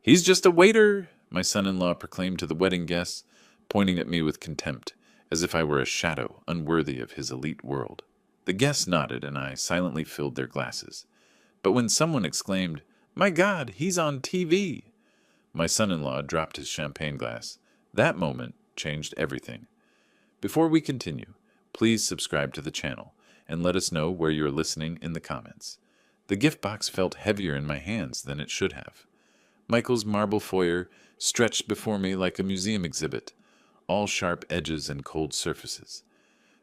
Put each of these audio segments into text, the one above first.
"He's just a waiter," my son-in-law proclaimed to the wedding guests, pointing at me with contempt, as if I were a shadow unworthy of his elite world. The guests nodded, and I silently filled their glasses. But when someone exclaimed, "My God, he's on TV!" my son-in-law dropped his champagne glass. That moment changed everything. Before we continue, please subscribe to the channel and let us know where you're listening in the comments. The gift box felt heavier in my hands than it should have. Michael's marble foyer stretched before me like a museum exhibit, all sharp edges and cold surfaces.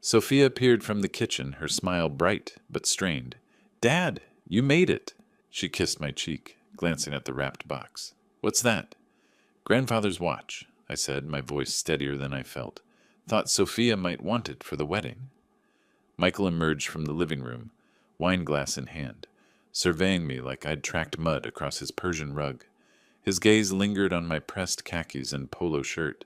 Sophia appeared from the kitchen, her smile bright but strained. "Dad, you made it!" She kissed my cheek, glancing at the wrapped box. "What's that?" "Grandfather's watch," I said, my voice steadier than I felt. "Thought Sophia might want it for the wedding." Michael emerged from the living room, wine glass in hand, surveying me like I'd tracked mud across his Persian rug. His gaze lingered on my pressed khakis and polo shirt,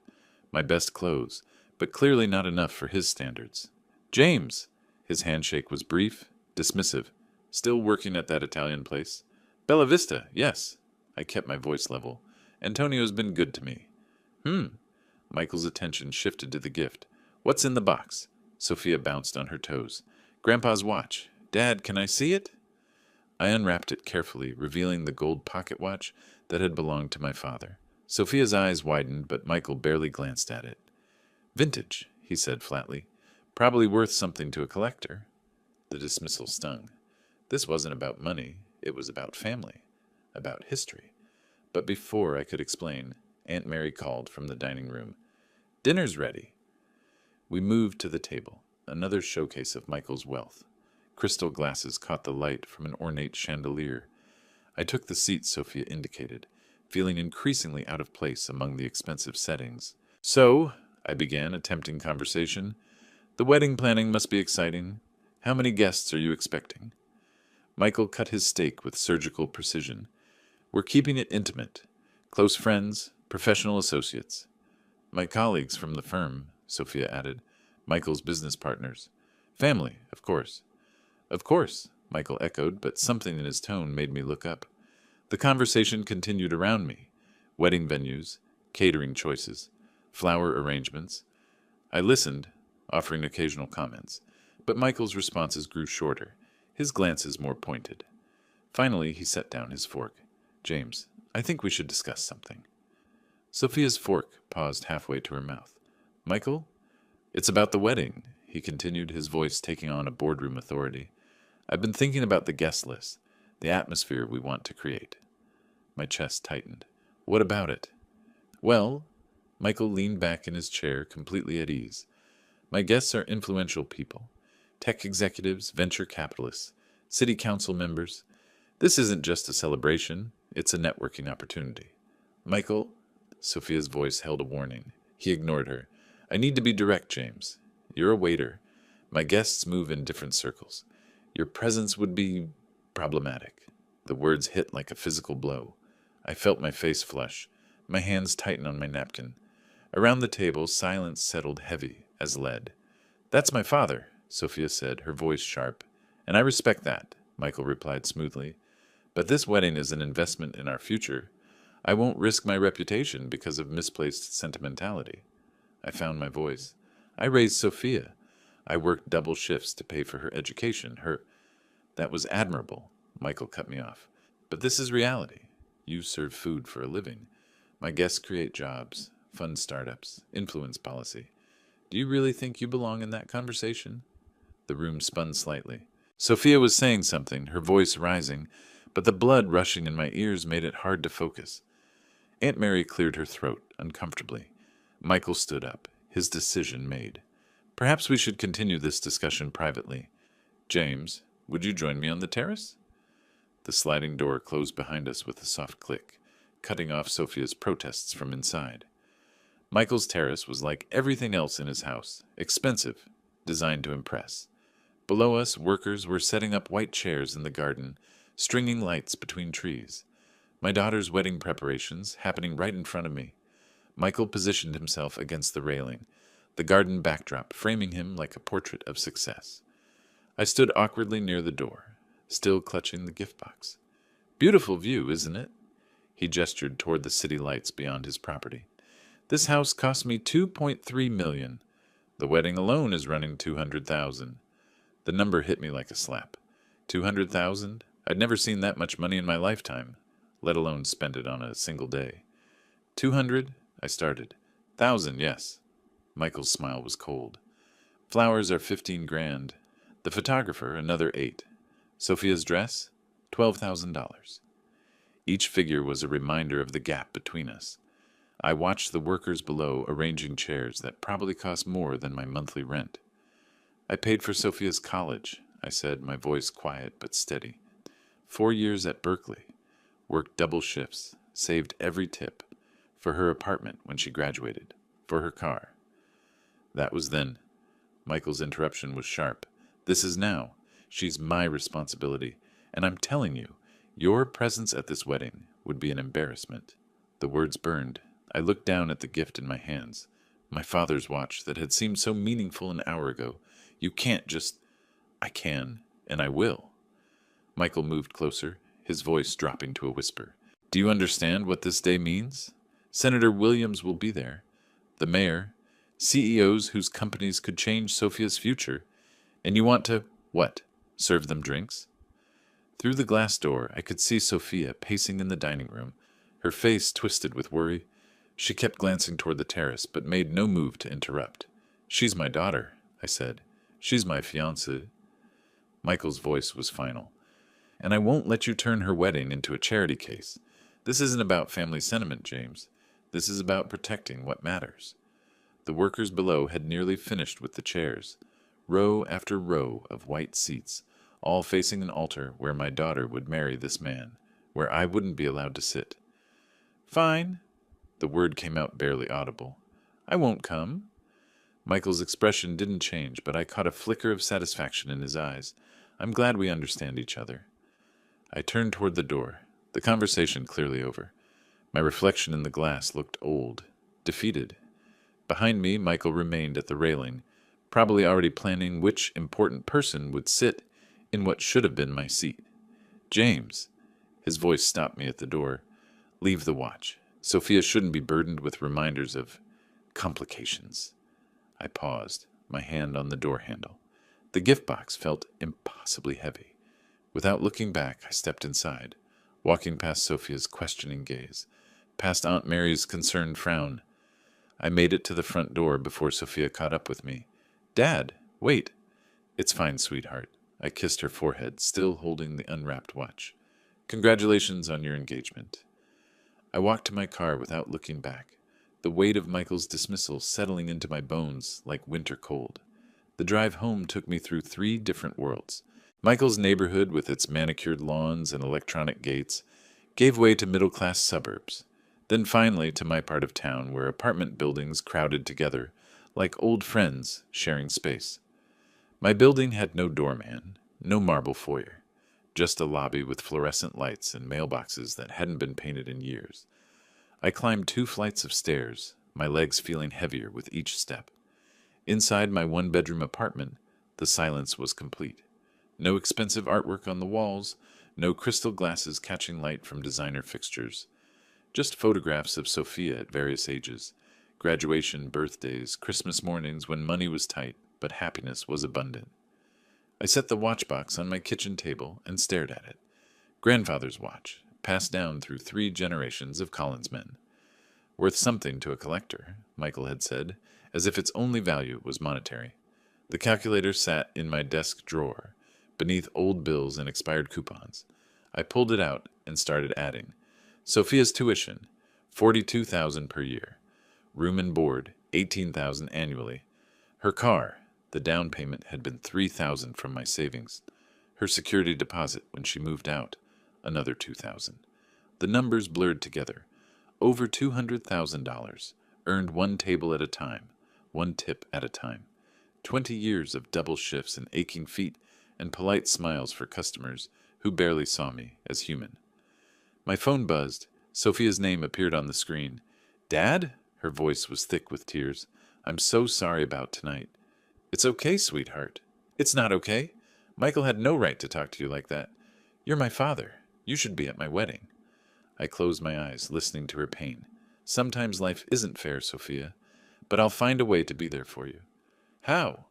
my best clothes, but clearly not enough for his standards. "James!" His handshake was brief, dismissive. "Still working at that Italian place?" "Bella Vista, yes." I kept my voice level. "Antonio's been good to me." Michael's attention shifted to the gift. "What's in the box?" Sophia bounced on her toes. "Grandpa's watch. Dad, can I see it?" I unwrapped it carefully, revealing the gold pocket watch that had belonged to my father. Sophia's eyes widened, but Michael barely glanced at it. "Vintage," he said flatly. "Probably worth something to a collector." The dismissal stung. This wasn't about money. It was about family, about history. But before I could explain, Aunt Mary called from the dining room. "Dinner's ready." We moved to the table, another showcase of Michael's wealth. Crystal glasses caught the light from an ornate chandelier. I took the seat Sophia indicated, feeling increasingly out of place among the expensive settings. "So," I began, attempting conversation, "the wedding planning must be exciting. How many guests are you expecting?" Michael cut his steak with surgical precision. "We're keeping it intimate. Close friends, professional associates." "My colleagues from the firm," Sophia added. "Michael's business partners. Family, of course." "Of course," Michael echoed, but something in his tone made me look up. The conversation continued around me. Wedding venues, catering choices, flower arrangements. I listened, offering occasional comments, but Michael's responses grew shorter, his glances more pointed. Finally, he set down his fork. "James, I think we should discuss something." Sophia's fork paused halfway to her mouth. "Michael, it's about the wedding," he continued, his voice taking on a boardroom authority. "I've been thinking about the guest list, the atmosphere we want to create." My chest tightened. "What about it?" "Well," Michael leaned back in his chair, completely at ease. "My guests are influential people. Tech executives, venture capitalists, city council members. This isn't just a celebration, it's a networking opportunity." "Michael," Sophia's voice held a warning. He ignored her. "I need to be direct, James. You're a waiter. My guests move in different circles. Your presence would be problematic." The words hit like a physical blow. I felt my face flush, my hands tighten on my napkin. Around the table, silence settled heavy as lead. "That's my father," Sophia said, her voice sharp. "And I respect that," Michael replied smoothly. "But this wedding is an investment in our future. I won't risk my reputation because of misplaced sentimentality." I found my voice. "I raised Sophia. I worked double shifts to pay for her education. That was admirable," Michael cut me off. "But this is reality. You serve food for a living. My guests create jobs, fund startups, influence policy. Do you really think you belong in that conversation?" The room spun slightly. Sophia was saying something, her voice rising, but the blood rushing in my ears made it hard to focus. Aunt Mary cleared her throat uncomfortably. Michael stood up, his decision made. "Perhaps we should continue this discussion privately. James, would you join me on the terrace?" The sliding door closed behind us with a soft click, cutting off Sophia's protests from inside. Michael's terrace was like everything else in his house, expensive, designed to impress. Below us, workers were setting up white chairs in the garden, stringing lights between trees. My daughter's wedding preparations happening right in front of me. Michael positioned himself against the railing, the garden backdrop framing him like a portrait of success. I stood awkwardly near the door, still clutching the gift box. "Beautiful view, isn't it?" He gestured toward the city lights beyond his property. This house cost me $2.3 million. The wedding alone is running $200,000. The number hit me like a slap. 200,000? I'd never seen that much money in my lifetime, let alone spent it on a single day. 200? I started. 1,000, yes. Michael's smile was cold. Flowers are 15 grand. The photographer, another 8. Sophia's dress? $12,000. Each figure was a reminder of the gap between us. I watched the workers below arranging chairs that probably cost more than my monthly rent. I paid for Sophia's college, I said, my voice quiet but steady. 4 years at Berkeley. Worked double shifts, saved every tip. For her apartment when she graduated. For her car. That was then. Michael's interruption was sharp. This is now. She's my responsibility. And I'm telling you, your presence at this wedding would be an embarrassment. The words burned. I looked down at the gift in my hands. My father's watch that had seemed so meaningful an hour ago. You can't just... I can, and I will. Michael moved closer, his voice dropping to a whisper. Do you understand what this day means? Senator Williams will be there. The mayor. CEOs whose companies could change Sophia's future. And you want to, what, serve them drinks? Through the glass door, I could see Sophia pacing in the dining room, her face twisted with worry. She kept glancing toward the terrace, but made no move to interrupt. She's my daughter, I said. She's my fiancée. Michael's voice was final. And I won't let you turn her wedding into a charity case. This isn't about family sentiment, James. This is about protecting what matters. The workers below had nearly finished with the chairs, row after row of white seats, all facing an altar where my daughter would marry this man, where I wouldn't be allowed to sit. Fine. The word came out barely audible. I won't come. Michael's expression didn't change, but I caught a flicker of satisfaction in his eyes. I'm glad we understand each other. I turned toward the door, the conversation clearly over. My reflection in the glass looked old, defeated. Behind me, Michael remained at the railing, probably already planning which important person would sit in what should have been my seat. James. His voice stopped me at the door. Leave the watch. Sophia shouldn't be burdened with reminders of complications. I paused, my hand on the door handle. The gift box felt impossibly heavy. Without looking back, I stepped inside, walking past Sophia's questioning gaze, past Aunt Mary's concerned frown. I made it to the front door before Sophia caught up with me. Dad, wait. It's fine, sweetheart. I kissed her forehead, still holding the unwrapped watch. Congratulations on your engagement. I walked to my car without looking back, the weight of Michael's dismissal settling into my bones like winter cold. The drive home took me through 3 different worlds. Michael's neighborhood, with its manicured lawns and electronic gates, gave way to middle-class suburbs. Then finally to my part of town, where apartment buildings crowded together, like old friends sharing space. My building had no doorman, no marble foyer, just a lobby with fluorescent lights and mailboxes that hadn't been painted in years. I climbed 2 flights of stairs, my legs feeling heavier with each step. Inside my 1-bedroom apartment, the silence was complete. No expensive artwork on the walls, no crystal glasses catching light from designer fixtures. Just photographs of Sophia at various ages, graduation, birthdays, Christmas mornings when money was tight, but happiness was abundant. I set the watch box on my kitchen table and stared at it. Grandfather's watch, passed down through 3 generations of Collins men. Worth something to a collector, Michael had said, as if its only value was monetary. The calculator sat in my desk drawer, beneath old bills and expired coupons. I pulled it out and started adding. Sophia's tuition, $42,000 per year. Room and board, $18,000 annually. Her car, the down payment had been $3,000 from my savings. Her security deposit when she moved out, another $2,000. The numbers blurred together. Over $200,000, earned 1 table at a time, 1 tip at a time. 20 years of double shifts and aching feet and polite smiles for customers who barely saw me as human. My phone buzzed. Sophia's name appeared on the screen. Dad? Her voice was thick with tears. I'm so sorry about tonight. It's okay, sweetheart. It's not okay. Michael had no right to talk to you like that. You're my father. You should be at my wedding. I closed my eyes, listening to her pain. Sometimes life isn't fair, Sophia, but I'll find a way to be there for you. How?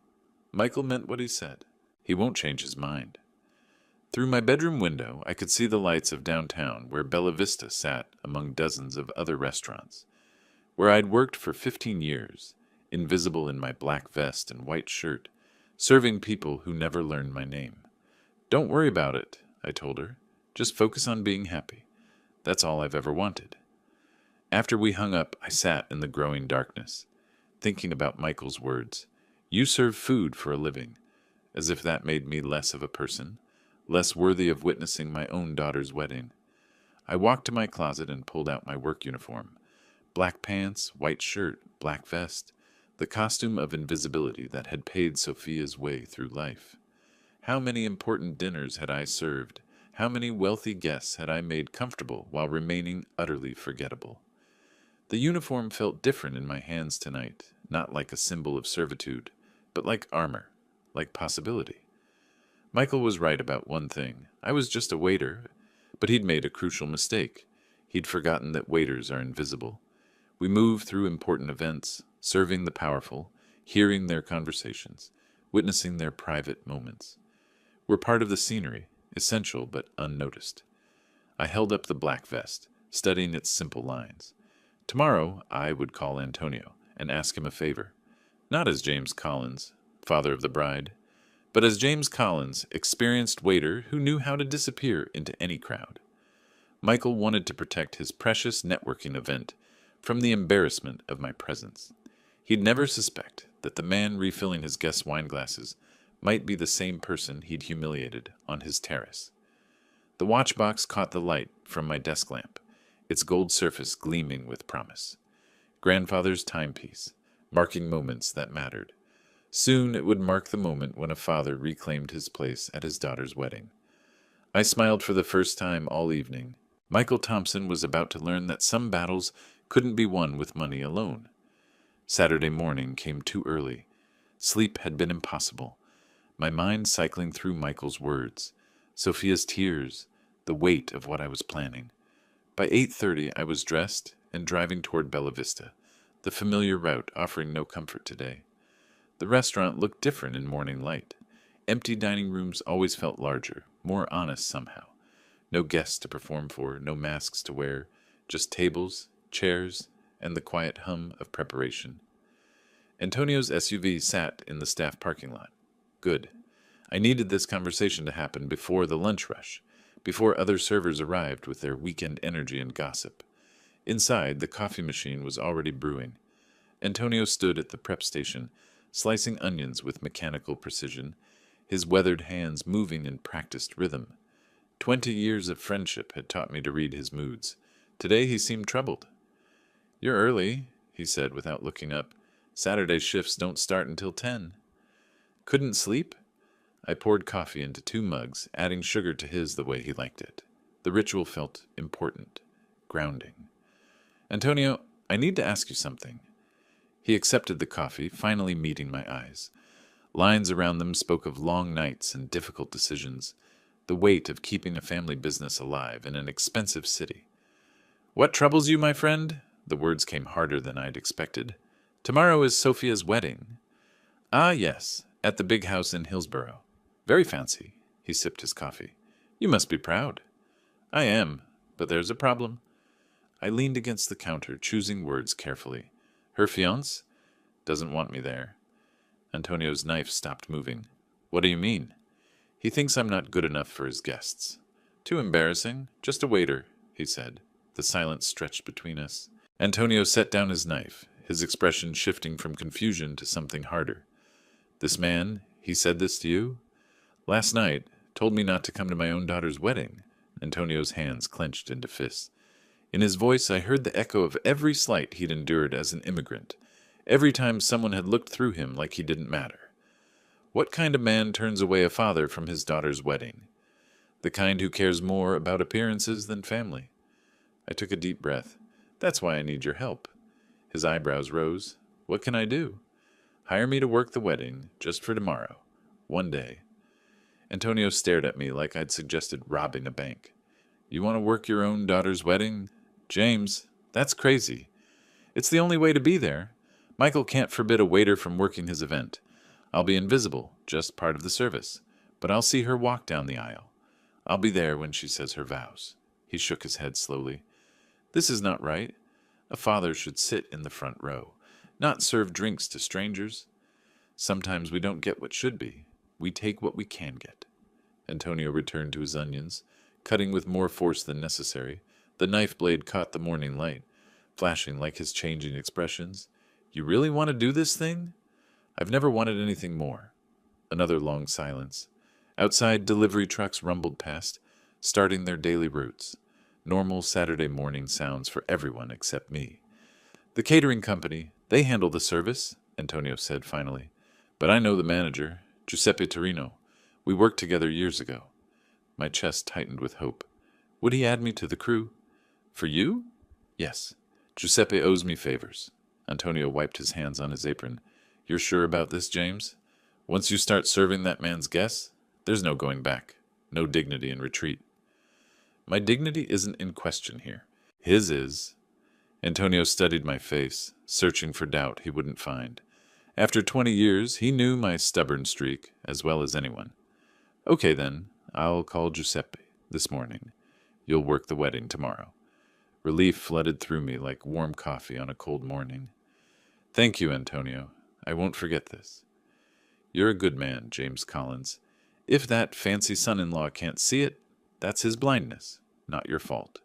Michael meant what he said. He won't change his mind. Through my bedroom window, I could see the lights of downtown where Bella Vista sat among dozens of other restaurants, where I'd worked for 15 years, invisible in my black vest and white shirt, serving people who never learned my name. Don't worry about it, I told her. Just focus on being happy. That's all I've ever wanted. After we hung up, I sat in the growing darkness, thinking about Michael's words. You serve food for a living, as if that made me less of a person, less worthy of witnessing my own daughter's wedding. I walked to my closet and pulled out my work uniform. Black pants, white shirt, black vest, the costume of invisibility that had paid Sophia's way through life. How many important dinners had I served? How many wealthy guests had I made comfortable while remaining utterly forgettable? The uniform felt different in my hands tonight, not like a symbol of servitude, but like armor, like possibility. Michael was right about one thing. I was just a waiter, but he'd made a crucial mistake. He'd forgotten that waiters are invisible. We move through important events, serving the powerful, hearing their conversations, witnessing their private moments. We're part of the scenery, essential but unnoticed. I held up the black vest, studying its simple lines. Tomorrow I would call Antonio and ask him a favor, not as James Collins, father of the bride, but as James Collins, experienced waiter who knew how to disappear into any crowd. Michael wanted to protect his precious networking event from the embarrassment of my presence. He'd never suspect that the man refilling his guests' wine glasses might be the same person he'd humiliated on his terrace. The watchbox caught the light from my desk lamp, its gold surface gleaming with promise. Grandfather's timepiece, marking moments that mattered. Soon it would mark the moment when a father reclaimed his place at his daughter's wedding. I smiled for the first time all evening. Michael Thompson was about to learn that some battles couldn't be won with money alone. Saturday morning came too early. Sleep had been impossible. My mind cycling through Michael's words, Sophia's tears, the weight of what I was planning. By 8:30 I was dressed and driving toward Bella Vista, the familiar route offering no comfort today. The restaurant looked different in morning light. Empty dining rooms always felt larger, more honest somehow. No guests to perform for, no masks to wear, just tables, chairs, and the quiet hum of preparation. Antonio's SUV sat in the staff parking lot. Good. I needed this conversation to happen before the lunch rush, before other servers arrived with their weekend energy and gossip. Inside, the coffee machine was already brewing. Antonio stood at the prep station, slicing onions with mechanical precision, his weathered hands moving in practiced rhythm. 20 years of friendship had taught me to read his moods. Today he seemed troubled. "You're early," he said without looking up. "Saturday shifts don't start until 10. "Couldn't sleep?" I poured coffee into 2 mugs, adding sugar to his the way he liked it. The ritual felt important, grounding. "Antonio, I need to ask you something." He accepted the coffee, finally meeting my eyes. Lines around them spoke of long nights and difficult decisions, the weight of keeping a family business alive in an expensive city. "What troubles you, my friend?" The words came harder than I'd expected. "Tomorrow is Sophia's wedding." "Ah, yes, at the big house in Hillsborough. Very fancy." He sipped his coffee. "You must be proud." "I am, but there's a problem." I leaned against the counter, choosing words carefully. "Her fiancé doesn't want me there." Antonio's knife stopped moving. "What do you mean?" "He thinks I'm not good enough for his guests." "Too embarrassing. Just a waiter," he said. The silence stretched between us. Antonio set down his knife, his expression shifting from confusion to something harder. "This man, he said this to you?" "Last night, told me not to come to my own daughter's wedding." Antonio's hands clenched into fists. In his voice I heard the echo of every slight he'd endured as an immigrant, every time someone had looked through him like he didn't matter. What kind of man turns away a father from his daughter's wedding? The kind who cares more about appearances than family. I took a deep breath. "That's why I need your help." His eyebrows rose. "What can I do?" "Hire me to work the wedding, just for tomorrow. One day." Antonio stared at me like I'd suggested robbing a bank. You want to work your own daughter's wedding? James, that's crazy. It's the only way to be there. Michael can't forbid a waiter from working his event. I'll be invisible, just part of the service. But I'll see her walk down the aisle. I'll be there when she says her vows. He shook his head slowly. This is not right. A father should sit in the front row, not serve drinks to strangers. Sometimes we don't get what should be. We take what we can get. Antonio returned to his onions, cutting with more force than necessary. The knife blade caught the morning light, flashing like his changing expressions. You really want to do this thing? I've never wanted anything more. Another long silence. Outside, delivery trucks rumbled past, starting their daily routes. Normal Saturday morning sounds for everyone except me. The catering company, they handle the service, Antonio said finally. But I know the manager, Giuseppe Torino. We worked together years ago. My chest tightened with hope. Would he add me to the crew? For you? Yes. Giuseppe owes me favors. Antonio wiped his hands on his apron. You're sure about this, James? Once you start serving that man's guests, there's no going back. No dignity in retreat. My dignity isn't in question here. His is. Antonio studied my face, searching for doubt he wouldn't find. After 20 years, he knew my stubborn streak as well as anyone. Okay then, I'll call Giuseppe this morning. You'll work the wedding tomorrow. Relief flooded through me like warm coffee on a cold morning. Thank you, Antonio. I won't forget this. You're a good man, James Collins. If that fancy son-in-law can't see it, that's his blindness, not your fault.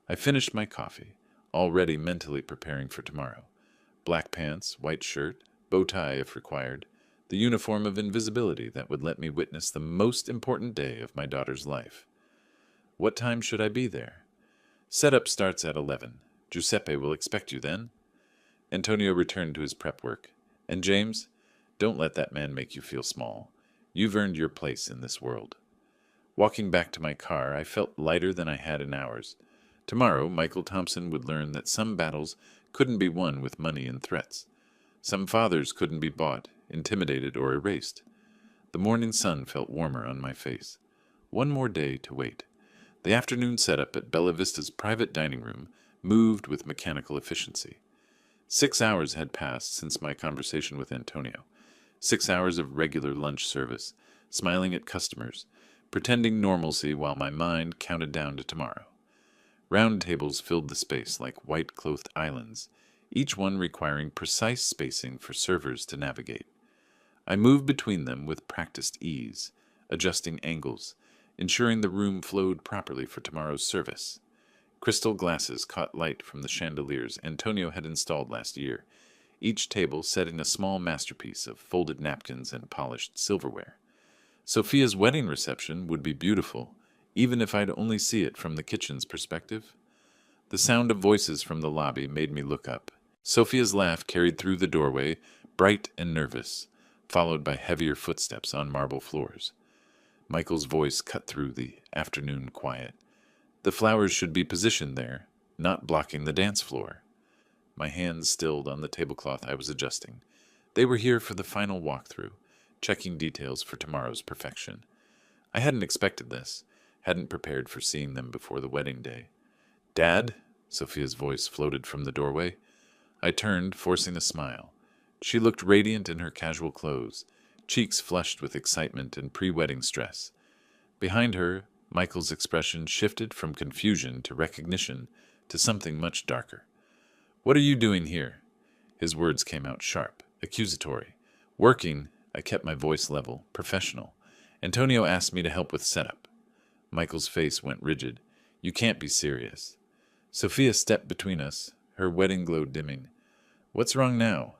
I finished my coffee, already mentally preparing for tomorrow. Black pants, white shirt, bow tie if required, the uniform of invisibility that would let me witness the most important day of my daughter's life. What time should I be there? Setup starts at 11. Giuseppe will expect you then. Antonio returned to his prep work. And James, don't let that man make you feel small. You've earned your place in this world. Walking back to my car, I felt lighter than I had in hours. Tomorrow, Michael Thompson would learn that some battles couldn't be won with money and threats. Some fathers couldn't be bought, intimidated, or erased. The morning sun felt warmer on my face. One more day to wait. The afternoon setup at Bella Vista's private dining room moved with mechanical efficiency. 6 hours had passed since my conversation with Antonio. 6 hours of regular lunch service, smiling at customers, pretending normalcy while my mind counted down to tomorrow. Round tables filled the space like white-clothed islands, each one requiring precise spacing for servers to navigate. I moved between them with practiced ease, adjusting angles, ensuring the room flowed properly for tomorrow's service. Crystal glasses caught light from the chandeliers Antonio had installed last year, each table setting a small masterpiece of folded napkins and polished silverware. Sophia's wedding reception would be beautiful, even if I'd only see it from the kitchen's perspective. The sound of voices from the lobby made me look up. Sophia's laugh carried through the doorway, bright and nervous, followed by heavier footsteps on marble floors. Michael's voice cut through the afternoon quiet. The flowers should be positioned there, not blocking the dance floor. My hands stilled on the tablecloth I was adjusting. They were here for the final walkthrough, checking details for tomorrow's perfection. I hadn't expected this, hadn't prepared for seeing them before the wedding day. Dad? Sophia's voice floated from the doorway. I turned, forcing a smile. She looked radiant in her casual clothes, cheeks flushed with excitement and pre-wedding stress. Behind her, Michael's expression shifted from confusion to recognition to something much darker. What are you doing here? His words came out sharp, accusatory. Working, I kept my voice level, professional. Antonio asked me to help with setup. Michael's face went rigid. You can't be serious. Sophia stepped between us, her wedding glow dimming. What's wrong now?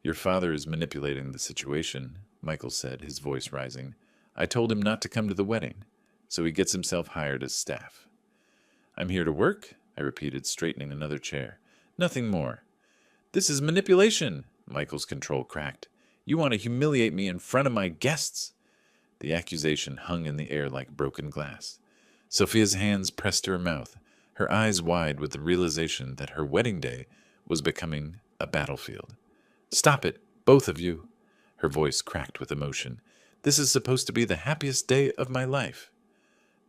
Your father is manipulating the situation, Michael said, his voice rising. I told him not to come to the wedding, so he gets himself hired as staff. I'm here to work, I repeated, straightening another chair. Nothing more. This is manipulation, Michael's control cracked. You want to humiliate me in front of my guests. The accusation hung in the air like broken glass. Sophia's hands pressed to her mouth, her eyes wide with the realization that her wedding day was becoming a battlefield. Stop it, both of you. Her voice cracked with emotion. This is supposed to be the happiest day of my life.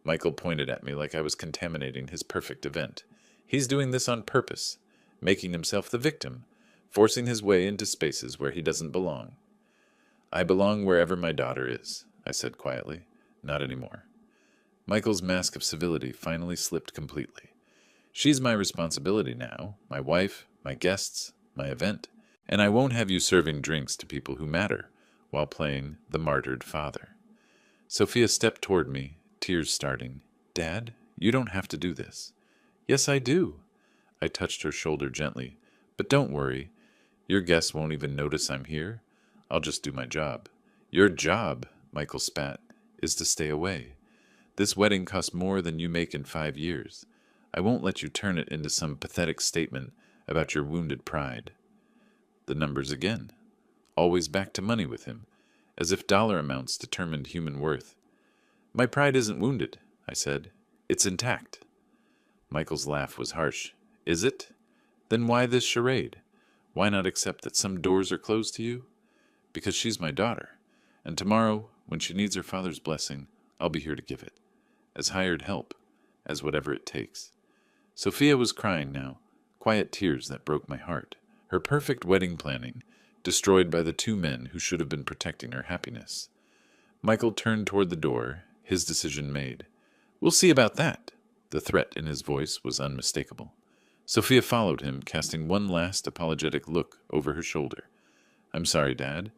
Michael pointed at me like I was contaminating his perfect event. He's doing this on purpose, making himself the victim, forcing his way into spaces where he doesn't belong. I belong wherever my daughter is, I said quietly. Not anymore. Michael's mask of civility finally slipped completely. She's my responsibility now, my wife, my guests, my event, and I won't have you serving drinks to people who matter while playing the martyred father. Sophia stepped toward me, tears starting. Dad, you don't have to do this. Yes, I do. I touched her shoulder gently. But don't worry. Your guests won't even notice I'm here. I'll just do my job. Your job, Michael spat, is to stay away. This wedding costs more than you make in 5 years. I won't let you turn it into some pathetic statement about your wounded pride. The numbers again. Always back to money with him, as if dollar amounts determined human worth. My pride isn't wounded, I said. It's intact. Michael's laugh was harsh. Is it? Then why this charade? Why not accept that some doors are closed to you? Because she's my daughter, and tomorrow, when she needs her father's blessing, I'll be here to give it. As hired help, as whatever it takes. Sophia was crying now, quiet tears that broke my heart. Her perfect wedding planning, destroyed by the 2 men who should have been protecting her happiness. Michael turned toward the door, his decision made. We'll see about that. The threat in his voice was unmistakable. Sophia followed him, casting one last apologetic look over her shoulder. I'm sorry, Dad.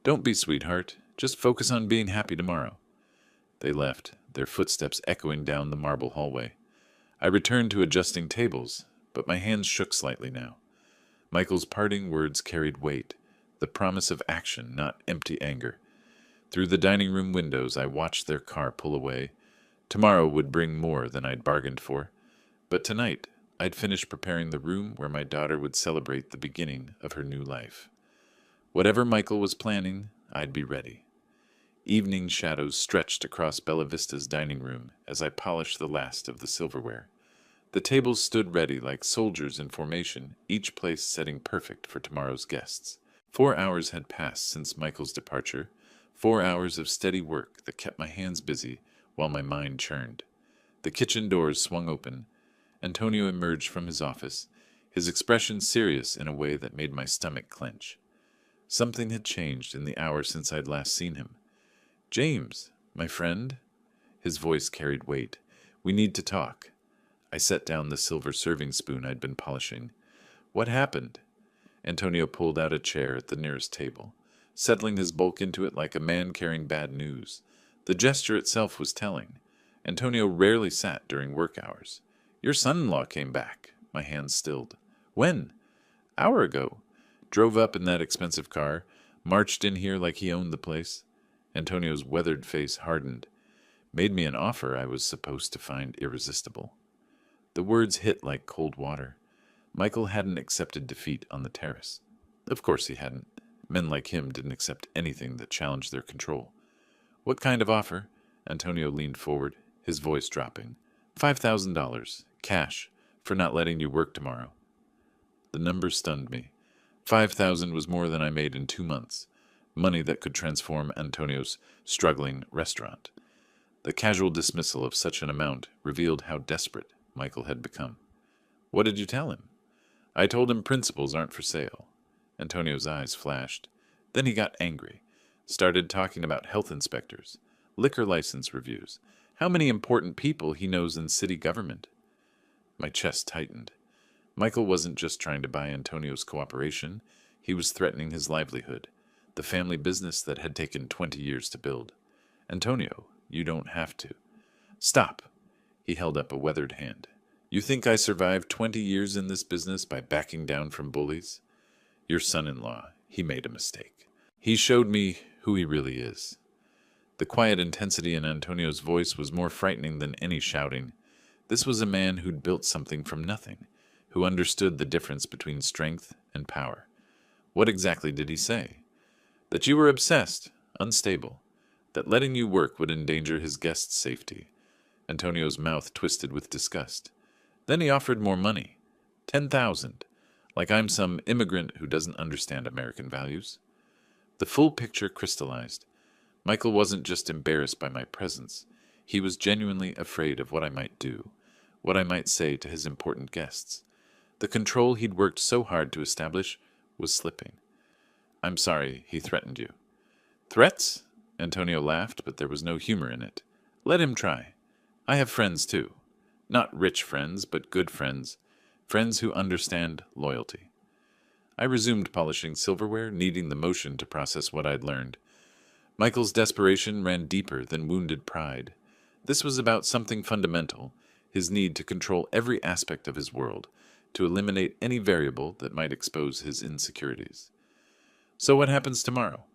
Don't be, sweetheart. Just focus on being happy tomorrow. They left, their footsteps echoing down the marble hallway. I returned to adjusting tables, but my hands shook slightly now. Michael's parting words carried weight, the promise of action, not empty anger. Through the dining room windows, I watched their car pull away. Tomorrow would bring more than I'd bargained for, but tonight I'd finish preparing the room where my daughter would celebrate the beginning of her new life. Whatever Michael was planning, I'd be ready. Evening shadows stretched across Bella Vista's dining room as I polished the last of the silverware. The tables stood ready like soldiers in formation, each place setting perfect for tomorrow's guests. 4 hours had passed since Michael's departure, 4 hours of steady work that kept my hands busy while my mind churned. The kitchen doors swung open. Antonio emerged from his office, his expression serious in a way that made my stomach clench. Something had changed in the hour since I'd last seen him. James, my friend? His voice carried weight. We need to talk. I set down the silver serving spoon I'd been polishing. What happened? Antonio pulled out a chair at the nearest table, settling his bulk into it like a man carrying bad news. The gesture itself was telling. Antonio rarely sat during work hours. Your son-in-law came back. My hands stilled. When? Hour ago. Drove up in that expensive car, marched in here like he owned the place. Antonio's weathered face hardened. Made me an offer I was supposed to find irresistible. The words hit like cold water. Michael hadn't accepted defeat on the terrace. Of course he hadn't. Men like him didn't accept anything that challenged their control. What kind of offer? Antonio leaned forward, his voice dropping. $5,000, cash, for not letting you work tomorrow. The number stunned me. 5,000 was more than I made in 2 months. Money that could transform Antonio's struggling restaurant. The casual dismissal of such an amount revealed how desperate Michael had become. What did you tell him? I told him principles aren't for sale. Antonio's eyes flashed. Then he got angry. Started talking about health inspectors, liquor license reviews, how many important people he knows in city government. My chest tightened. Michael wasn't just trying to buy Antonio's cooperation. He was threatening his livelihood, the family business that had taken 20 years to build. Antonio, you don't have to. Stop. He held up a weathered hand. You think I survived 20 years in this business by backing down from bullies? Your son-in-law, he made a mistake. He showed me who he really is. The quiet intensity in Antonio's voice was more frightening than any shouting. This was a man who'd built something from nothing, who understood the difference between strength and power. What exactly did he say? That you were obsessed, unstable, that letting you work would endanger his guests' safety. Antonio's mouth twisted with disgust. Then he offered more money. 10,000, like I'm some immigrant who doesn't understand American values. The full picture crystallized. Michael wasn't just embarrassed by my presence. He was genuinely afraid of what I might do, what I might say to his important guests. The control he'd worked so hard to establish was slipping. "I'm sorry he threatened you." "Threats?" Antonio laughed, but there was no humor in it. "Let him try. I have friends, too. Not rich friends, but good friends. Friends who understand loyalty." I resumed polishing silverware, needing the motion to process what I'd learned. Michael's desperation ran deeper than wounded pride. This was about something fundamental, his need to control every aspect of his world, to eliminate any variable that might expose his insecurities. "So what happens tomorrow?"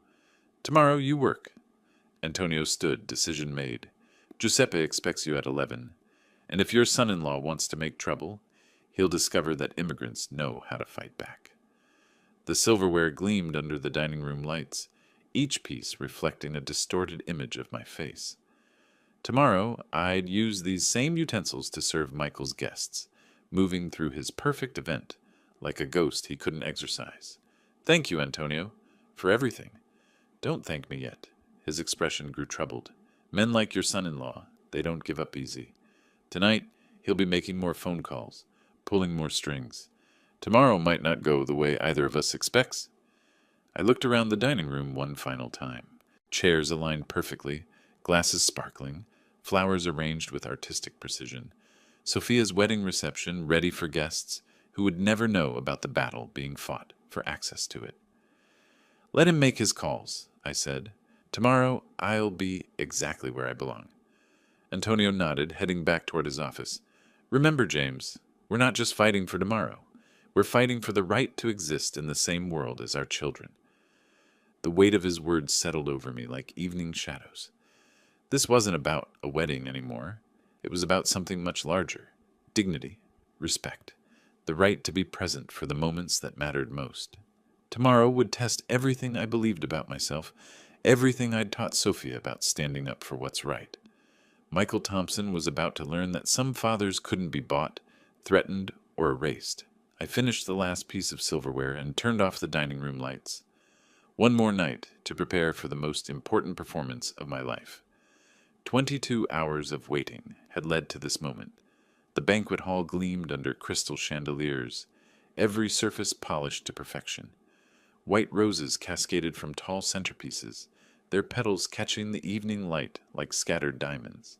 "Tomorrow you work." Antonio stood, decision made. "Giuseppe expects you at 11. And if your son-in-law wants to make trouble, he'll discover that immigrants know how to fight back." The silverware gleamed under the dining room lights, each piece reflecting a distorted image of my face. Tomorrow, I'd use these same utensils to serve Michael's guests, moving through his perfect event, like a ghost he couldn't exorcise. "Thank you, Antonio, for everything." "Don't thank me yet." His expression grew troubled. "Men like your son-in-law, they don't give up easy. Tonight, he'll be making more phone calls, pulling more strings. Tomorrow might not go the way either of us expects." I looked around the dining room one final time. Chairs aligned perfectly, glasses sparkling, flowers arranged with artistic precision. Sophia's wedding reception ready for guests who would never know about the battle being fought for access to it. "Let him make his calls," I said. "Tomorrow I'll be exactly where I belong." Antonio nodded, heading back toward his office. "Remember, James, we're not just fighting for tomorrow. We're fighting for the right to exist in the same world as our children." The weight of his words settled over me like evening shadows. This wasn't about a wedding anymore. It was about something much larger. Dignity, respect, the right to be present for the moments that mattered most. Tomorrow would test everything I believed about myself, everything I'd taught Sophia about standing up for what's right. Michael Thompson was about to learn that some fathers couldn't be bought, threatened, or erased. I finished the last piece of silverware and turned off the dining room lights. One more night to prepare for the most important performance of my life. 22 hours of waiting had led to this moment. The banquet hall gleamed under crystal chandeliers, every surface polished to perfection. White roses cascaded from tall centerpieces, their petals catching the evening light like scattered diamonds.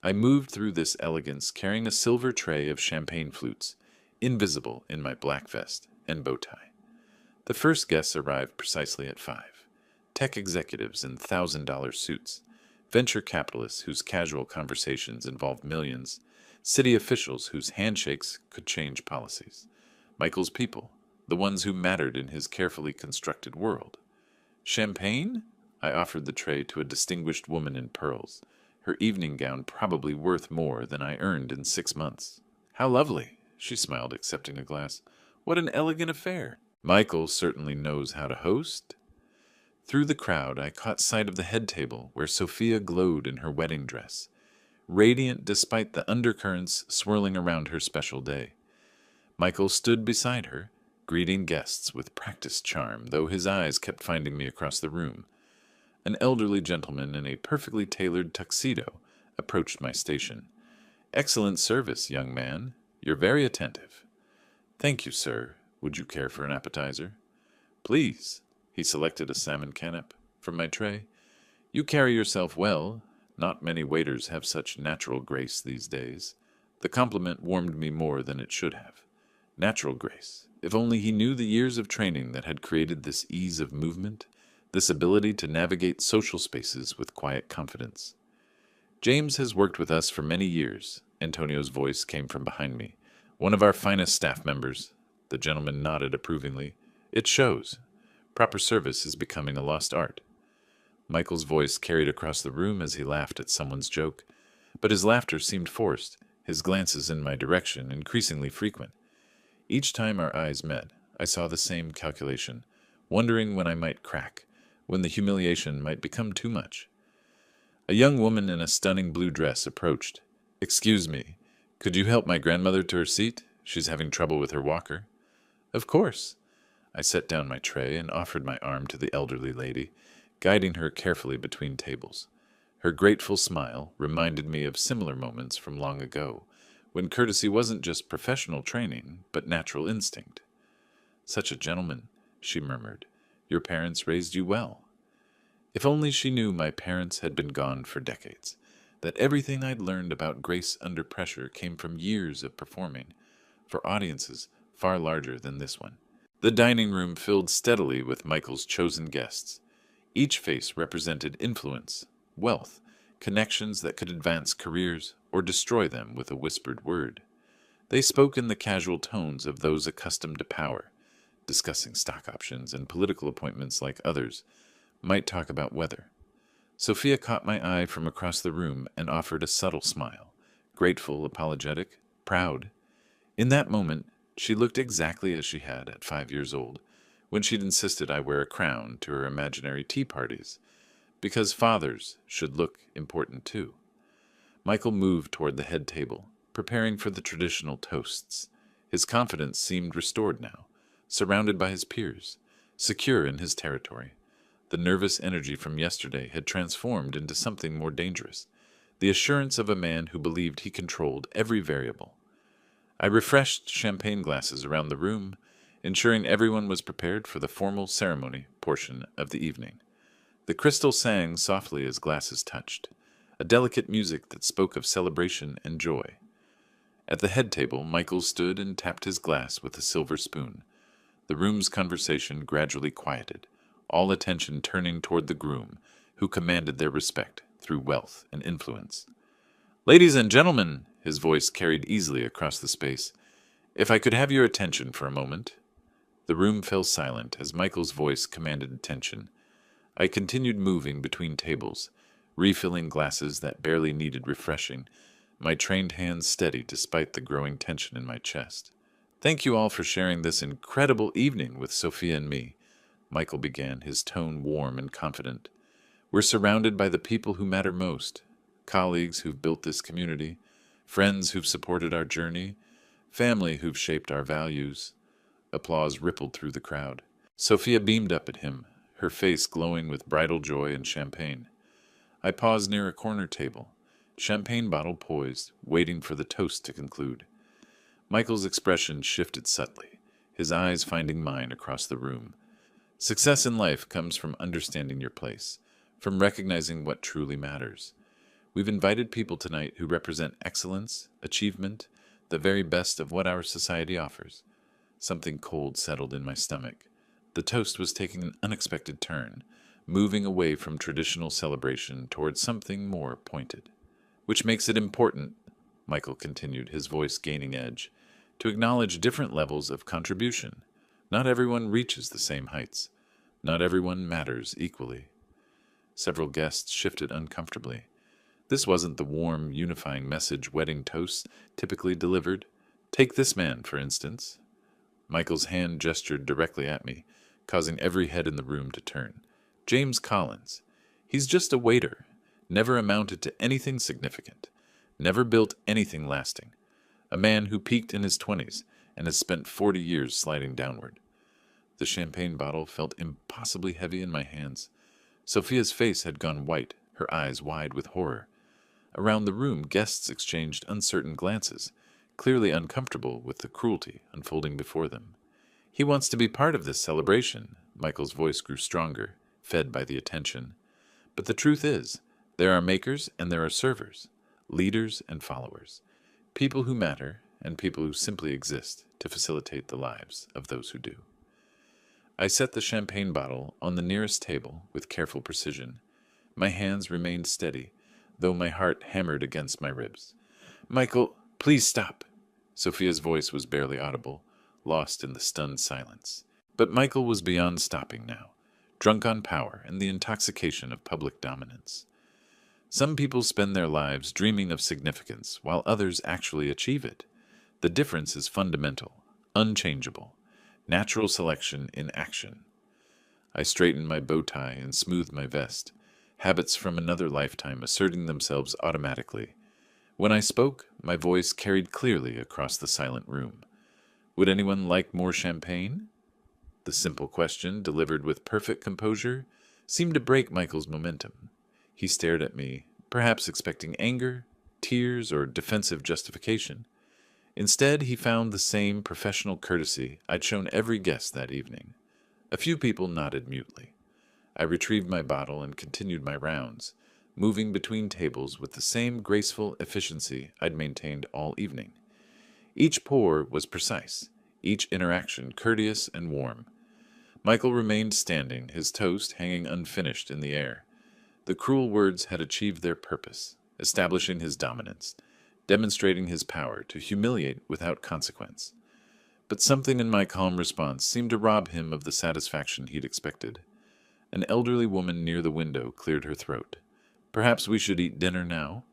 I moved through this elegance carrying a silver tray of champagne flutes, invisible in my black vest and bow tie. The first guests arrived precisely at 5. Tech executives in $1,000 suits, venture capitalists whose casual conversations involved millions, city officials whose handshakes could change policies. Michael's people, the ones who mattered in his carefully constructed world. "Champagne?" I offered the tray to a distinguished woman in pearls, her evening gown probably worth more than I earned in 6 months. "How lovely," she smiled, accepting a glass. "What an elegant affair. Michael certainly knows how to host." Through the crowd, I caught sight of the head table where Sophia glowed in her wedding dress, radiant despite the undercurrents swirling around her special day. Michael stood beside her, greeting guests with practiced charm, though his eyes kept finding me across the room. An elderly gentleman in a perfectly tailored tuxedo approached my station. "Excellent service, young man. You're very attentive." "Thank you, sir. Would you care for an appetizer?" "Please." He selected a salmon canap from my tray. "You carry yourself well. Not many waiters have such natural grace these days." The compliment warmed me more than it should have. Natural grace. If only he knew the years of training that had created this ease of movement, this ability to navigate social spaces with quiet confidence. "James has worked with us for many years." Antonio's voice came from behind me. "One of our finest staff members." The gentleman nodded approvingly. "It shows. Proper service is becoming a lost art." Michael's voice carried across the room as he laughed at someone's joke, but his laughter seemed forced, his glances in my direction increasingly frequent. Each time our eyes met, I saw the same calculation, wondering when I might crack, when the humiliation might become too much. A young woman in a stunning blue dress approached. "Excuse me, could you help my grandmother to her seat? She's having trouble with her walker." "Of course." I set down my tray and offered my arm to the elderly lady, guiding her carefully between tables. Her grateful smile reminded me of similar moments from long ago, when courtesy wasn't just professional training, but natural instinct. "Such a gentleman," she murmured. "Your parents raised you well." If only she knew my parents had been gone for decades, that everything I'd learned about grace under pressure came from years of performing, for audiences far larger than this one. The dining room filled steadily with Michael's chosen guests. Each face represented influence, wealth, connections that could advance careers or destroy them with a whispered word. They spoke in the casual tones of those accustomed to power, discussing stock options and political appointments like others might talk about weather. Sophia caught my eye from across the room and offered a subtle smile, grateful, apologetic, proud. In that moment, she looked exactly as she had at 5 years old, when she'd insisted I wear a crown to her imaginary tea parties, because fathers should look important too. Michael moved toward the head table, preparing for the traditional toasts. His confidence seemed restored now, surrounded by his peers, secure in his territory. The nervous energy from yesterday had transformed into something more dangerous, the assurance of a man who believed he controlled every variable. I refreshed champagne glasses around the room, ensuring everyone was prepared for the formal ceremony portion of the evening. The crystal sang softly as glasses touched, a delicate music that spoke of celebration and joy. At the head table, Michael stood and tapped his glass with a silver spoon. The room's conversation gradually quieted, all attention turning toward the groom, who commanded their respect through wealth and influence. "Ladies and gentlemen," his voice carried easily across the space, "if I could have your attention for a moment." The room fell silent as Michael's voice commanded attention. I continued moving between tables, refilling glasses that barely needed refreshing, my trained hands steady despite the growing tension in my chest. "Thank you all for sharing this incredible evening with Sophia and me," Michael began, his tone warm and confident. "We're surrounded by the people who matter most, colleagues who've built this community, friends who've supported our journey, family who've shaped our values." Applause rippled through the crowd. Sophia beamed up at him, her face glowing with bridal joy and champagne. I paused near a corner table, champagne bottle poised, waiting for the toast to conclude. Michael's expression shifted subtly, his eyes finding mine across the room. Success in life comes from understanding your place, from recognizing what truly matters. We've invited people tonight who represent excellence, achievement, the very best of what our society offers. Something cold settled in my stomach. The toast was taking an unexpected turn, moving away from traditional celebration towards something more pointed. "Which makes it important," Michael continued, his voice gaining edge, "to acknowledge different levels of contribution. Not everyone reaches the same heights. Not everyone matters equally." Several guests shifted uncomfortably. This wasn't the warm, unifying message wedding toasts typically delivered. "Take this man, for instance." Michael's hand gestured directly at me, causing every head in the room to turn. "James Collins. He's just a waiter, never amounted to anything significant, never built anything lasting. A man who peaked in his 20s and has spent 40 years sliding downward." The champagne bottle felt impossibly heavy in my hands. Sophia's face had gone white, her eyes wide with horror. Around the room, guests exchanged uncertain glances, clearly uncomfortable with the cruelty unfolding before them. "He wants to be part of this celebration." Michael's voice grew stronger, fed by the attention. "But the truth is, there are makers and there are servers, leaders and followers, people who matter and people who simply exist to facilitate the lives of those who do." I set the champagne bottle on the nearest table with careful precision. My hands remained steady, though my heart hammered against my ribs. "Michael, please stop." Sophia's voice was barely audible, lost in the stunned silence. But Michael was beyond stopping now, drunk on power and the intoxication of public dominance. Some people spend their lives dreaming of significance, while others actually achieve it. The difference is fundamental, unchangeable. Natural selection in action. I straightened my bow tie and smoothed my vest, habits from another lifetime asserting themselves automatically. When I spoke, my voice carried clearly across the silent room. "Would anyone like more champagne?" The simple question, delivered with perfect composure, seemed to break Michael's momentum. He stared at me, perhaps expecting anger, tears, or defensive justification. Instead, he found the same professional courtesy I'd shown every guest that evening. A few people nodded mutely. I retrieved my bottle and continued my rounds, moving between tables with the same graceful efficiency I'd maintained all evening. Each pour was precise, each interaction courteous and warm. Michael remained standing, his toast hanging unfinished in the air. The cruel words had achieved their purpose, establishing his dominance, demonstrating his power to humiliate without consequence. But something in my calm response seemed to rob him of the satisfaction he'd expected. An elderly woman near the window cleared her throat. "Perhaps we should eat dinner now?"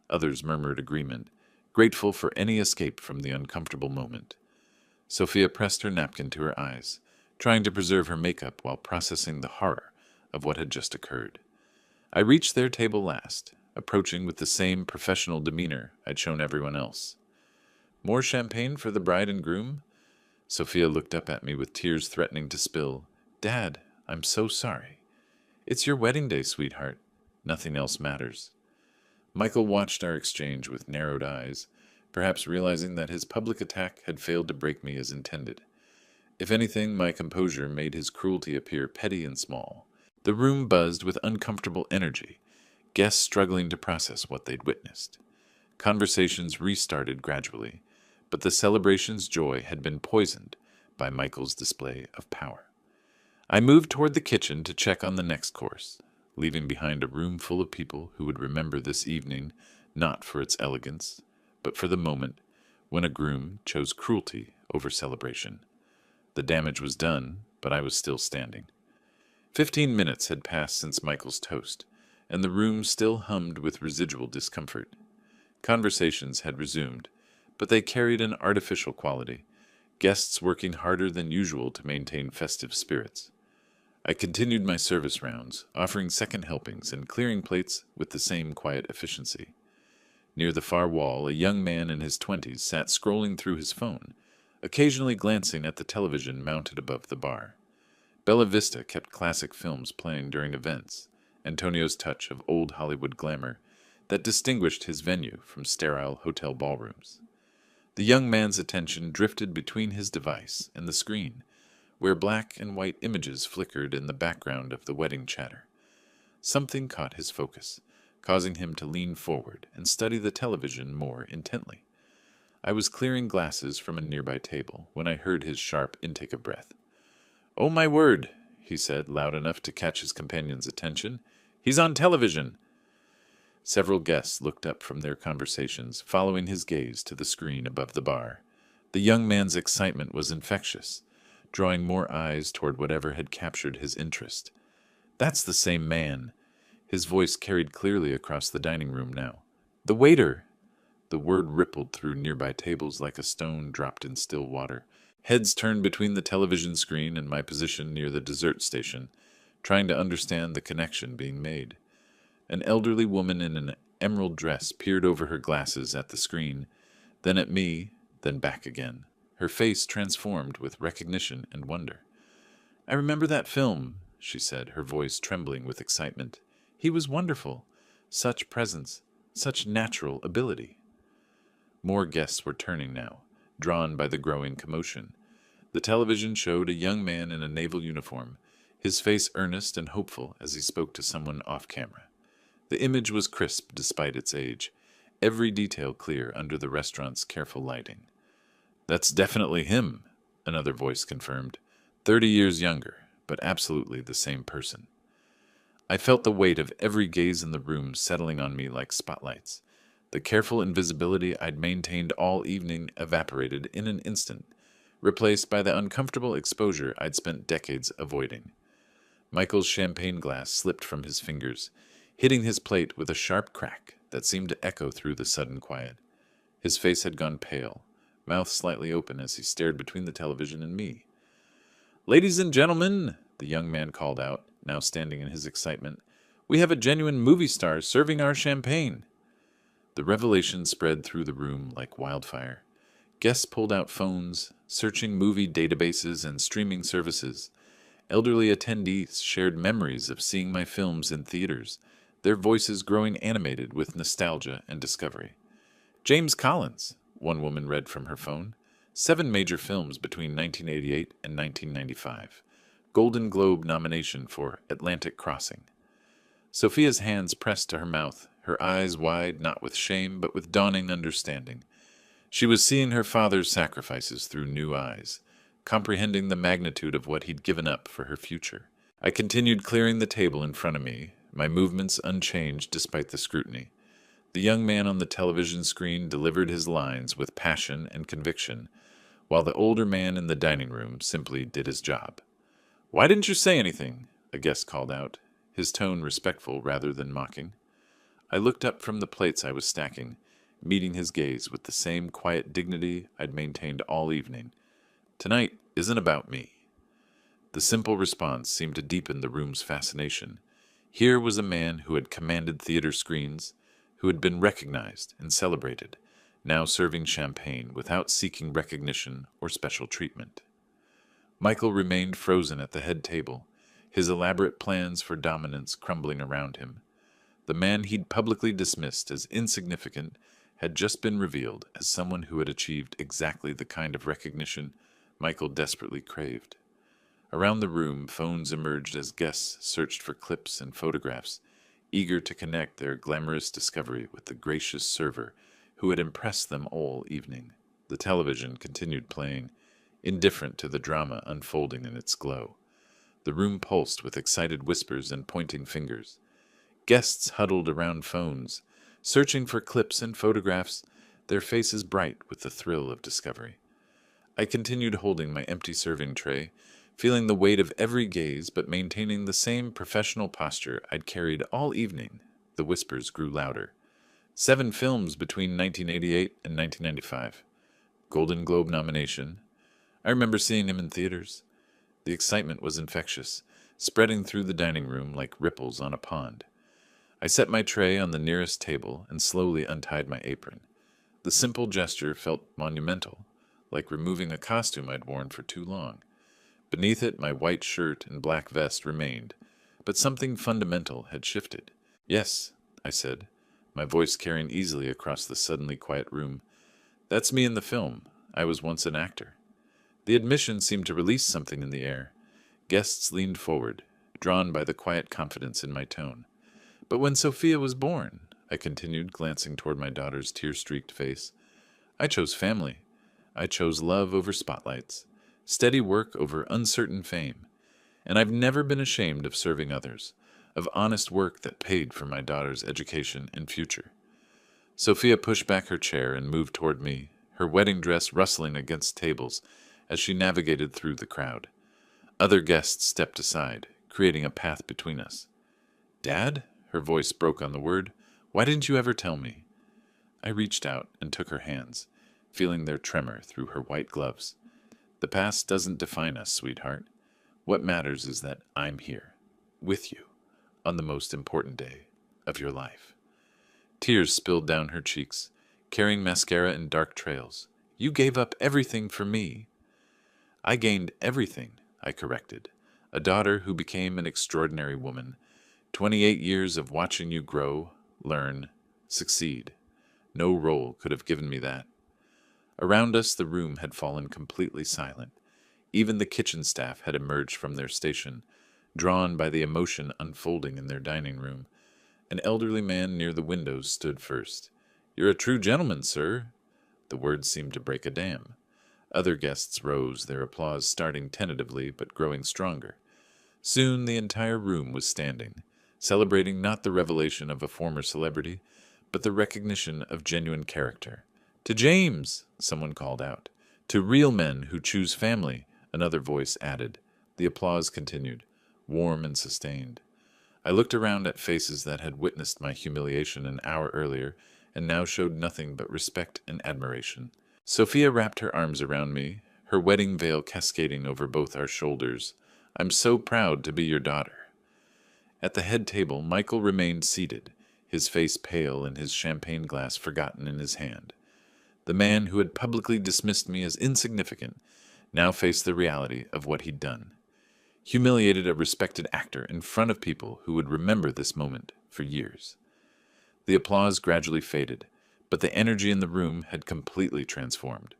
Others murmured agreement, grateful for any escape from the uncomfortable moment. Sophia pressed her napkin to her eyes, trying to preserve her makeup while processing the horror of what had just occurred. I reached their table last, approaching with the same professional demeanor I'd shown everyone else. "More champagne for the bride and groom?" Sophia looked up at me with tears threatening to spill. "Dad, I'm so sorry. It's your wedding day, sweetheart. Nothing else matters." Michael watched our exchange with narrowed eyes, perhaps realizing that his public attack had failed to break me as intended. If anything, my composure made his cruelty appear petty and small. The room buzzed with uncomfortable energy, guests struggling to process what they'd witnessed. Conversations restarted gradually, but the celebration's joy had been poisoned by Michael's display of power. I moved toward the kitchen to check on the next course, leaving behind a room full of people who would remember this evening not for its elegance, but for the moment when a groom chose cruelty over celebration. The damage was done, but I was still standing. 15 minutes had passed since Michael's toast, and the room still hummed with residual discomfort. Conversations had resumed, but they carried an artificial quality, guests working harder than usual to maintain festive spirits. I continued my service rounds, offering second helpings and clearing plates with the same quiet efficiency. Near the far wall, a young man in his 20s sat scrolling through his phone, occasionally glancing at the television mounted above the bar. Bella Vista kept classic films playing during events, Antonio's touch of old Hollywood glamour that distinguished his venue from sterile hotel ballrooms. The young man's attention drifted between his device and the screen, where black and white images flickered in the background of the wedding chatter. Something caught his focus, causing him to lean forward and study the television more intently. I was clearing glasses from a nearby table when I heard his sharp intake of breath. "Oh, my word," he said, loud enough to catch his companion's attention. "He's on television." Several guests looked up from their conversations, following his gaze to the screen above the bar. The young man's excitement was infectious, drawing more eyes toward whatever had captured his interest. "That's the same man." His voice carried clearly across the dining room now. "The waiter!" The word rippled through nearby tables like a stone dropped in still water. Heads turned between the television screen and my position near the dessert station, trying to understand the connection being made. An elderly woman in an emerald dress peered over her glasses at the screen, then at me, then back again, her face transformed with recognition and wonder. "I remember that film," she said, her voice trembling with excitement. "He was wonderful. Such presence, such natural ability." More guests were turning now, drawn by the growing commotion. The television showed a young man in a naval uniform, his face earnest and hopeful as he spoke to someone off camera. The image was crisp despite its age, every detail clear under the restaurant's careful lighting. "That's definitely him," another voice confirmed. 30 years younger, but absolutely the same person. I felt the weight of every gaze in the room settling on me like spotlights. The careful invisibility I'd maintained all evening evaporated in an instant, replaced by the uncomfortable exposure I'd spent decades avoiding. Michael's champagne glass slipped from his fingers, hitting his plate with a sharp crack that seemed to echo through the sudden quiet. His face had gone pale, mouth slightly open as he stared between the television and me. "Ladies and gentlemen," the young man called out, now standing in his excitement, "we have a genuine movie star serving our champagne." The revelation spread through the room like wildfire. Guests pulled out phones, searching movie databases and streaming services. Elderly attendees shared memories of seeing my films in theaters, their voices growing animated with nostalgia and discovery. James Collins, one woman read from her phone. 7 major films between 1988 and 1995. Golden Globe nomination for Atlantic Crossing. Sophia's hands pressed to her mouth, her eyes wide not with shame but with dawning understanding. She was seeing her father's sacrifices through new eyes, comprehending the magnitude of what he'd given up for her future. I continued clearing the table in front of me, my movements unchanged despite the scrutiny. The young man on the television screen delivered his lines with passion and conviction, while the older man in the dining room simply did his job. "Why didn't you say anything?" a guest called out, his tone respectful rather than mocking. I looked up from the plates I was stacking, meeting his gaze with the same quiet dignity I'd maintained all evening. "Tonight isn't about me." The simple response seemed to deepen the room's fascination. Here was a man who had commanded theater screens, who had been recognized and celebrated, now serving champagne without seeking recognition or special treatment. Michael remained frozen at the head table, his elaborate plans for dominance crumbling around him. The man he'd publicly dismissed as insignificant had just been revealed as someone who had achieved exactly the kind of recognition Michael desperately craved. Around the room, phones emerged as guests searched for clips and photographs, eager to connect their glamorous discovery with the gracious server who had impressed them all evening. The television continued playing, indifferent to the drama unfolding in its glow. The room pulsed with excited whispers and pointing fingers. Guests huddled around phones, searching for clips and photographs, their faces bright with the thrill of discovery. I continued holding my empty serving tray, feeling the weight of every gaze but maintaining the same professional posture I'd carried all evening. The whispers grew louder. 7 films between 1988 and 1995. Golden Globe nomination. I remember seeing him in theaters. The excitement was infectious, spreading through the dining room like ripples on a pond. I set my tray on the nearest table and slowly untied my apron. The simple gesture felt monumental, like removing a costume I'd worn for too long. Beneath it, my white shirt and black vest remained, but something fundamental had shifted. "Yes," I said, my voice carrying easily across the suddenly quiet room. "That's me in the film. I was once an actor." The admission seemed to release something in the air. Guests leaned forward, drawn by the quiet confidence in my tone. "But when Sophia was born," I continued, glancing toward my daughter's tear-streaked face, "I chose family. I chose love over spotlights, steady work over uncertain fame, and I've never been ashamed of serving others, of honest work that paid for my daughter's education and future." Sophia pushed back her chair and moved toward me, her wedding dress rustling against tables as she navigated through the crowd. Other guests stepped aside, creating a path between us. "Dad?" Her voice broke on the word. "Why didn't you ever tell me?" I reached out and took her hands, feeling their tremor through her white gloves. "The past doesn't define us, sweetheart. What matters is that I'm here, with you, on the most important day of your life." Tears spilled down her cheeks, carrying mascara in dark trails. "You gave up everything for me." "I gained everything," I corrected. "A daughter who became an extraordinary woman. 28 years of watching you grow, learn, succeed. No role could have given me that." Around us, the room had fallen completely silent. Even the kitchen staff had emerged from their station, drawn by the emotion unfolding in their dining room. An elderly man near the windows stood first. "You're a true gentleman, sir." The words seemed to break a dam. Other guests rose, their applause starting tentatively but growing stronger. Soon the entire room was standing, celebrating not the revelation of a former celebrity, but the recognition of genuine character. "To James!" someone called out. "To real men who choose family," another voice added. The applause continued, warm and sustained. I looked around at faces that had witnessed my humiliation an hour earlier and now showed nothing but respect and admiration. Sophia wrapped her arms around me, her wedding veil cascading over both our shoulders. "I'm so proud to be your daughter." At the head table, Michael remained seated, his face pale and his champagne glass forgotten in his hand. The man who had publicly dismissed me as insignificant now faced the reality of what he'd done. humiliated a respected actor in front of people who would remember this moment for years. The applause gradually faded, but the energy in the room had completely transformed.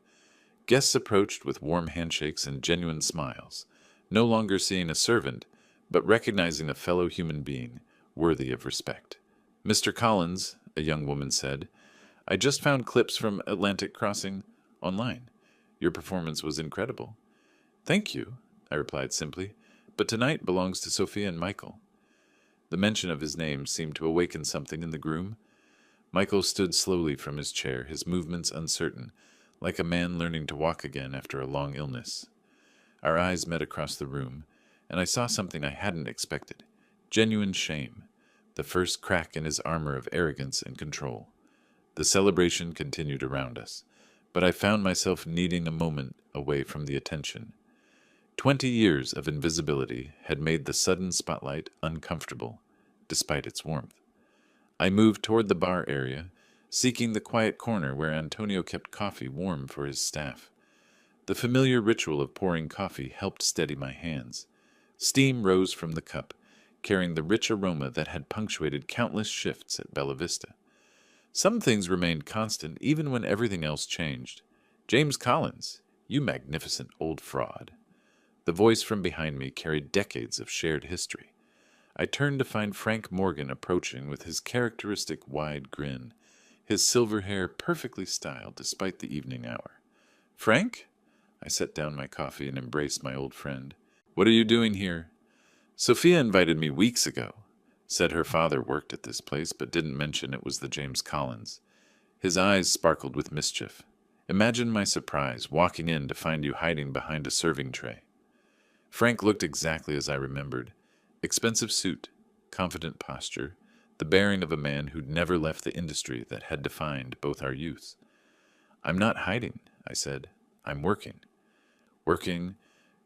Guests approached with warm handshakes and genuine smiles, no longer seeing a servant, but recognizing a fellow human being worthy of respect. "Mr. Collins," a young woman said, "I just found clips from Atlantic Crossing online. Your performance was incredible." "Thank you," I replied simply, "but tonight belongs to Sophia and Michael." The mention of his name seemed to awaken something in the groom. Michael stood slowly from his chair, his movements uncertain, like a man learning to walk again after a long illness. Our eyes met across the room, and I saw something I hadn't expected: genuine shame, the first crack in his armor of arrogance and control. The celebration continued around us, but I found myself needing a moment away from the attention. 20 years of invisibility had made the sudden spotlight uncomfortable, despite its warmth. I moved toward the bar area, seeking the quiet corner where Antonio kept coffee warm for his staff. The familiar ritual of pouring coffee helped steady my hands. Steam rose from the cup, carrying the rich aroma that had punctuated countless shifts at Bella Vista. Some things remained constant even when everything else changed. "James Collins, you magnificent old fraud." The voice from behind me carried decades of shared history. I turned to find Frank Morgan approaching with his characteristic wide grin, his silver hair perfectly styled despite the evening hour. "Frank?" I set down my coffee and embraced my old friend. "What are you doing here?" "Sophia invited me weeks ago. Said her father worked at this place, but didn't mention it was the James Collins." His eyes sparkled with mischief. "Imagine my surprise walking in to find you hiding behind a serving tray." Frank looked exactly as I remembered. Expensive suit, confident posture, the bearing of a man who'd never left the industry that had defined both our youths. "I'm not hiding," I said. "I'm working." "Working?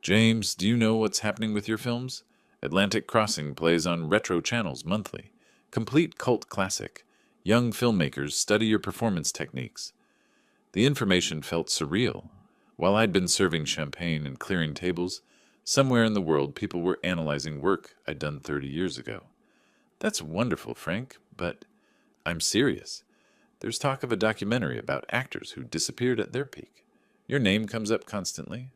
James, do you know what's happening with your films? Atlantic Crossing plays on retro channels monthly. Complete cult classic. Young filmmakers study your performance techniques." The information felt surreal. While I'd been serving champagne and clearing tables, somewhere in the world people were analyzing work I'd done 30 years ago. "That's wonderful, Frank, but I'm serious. There's talk of a documentary about actors who disappeared at their peak. Your name comes up constantly."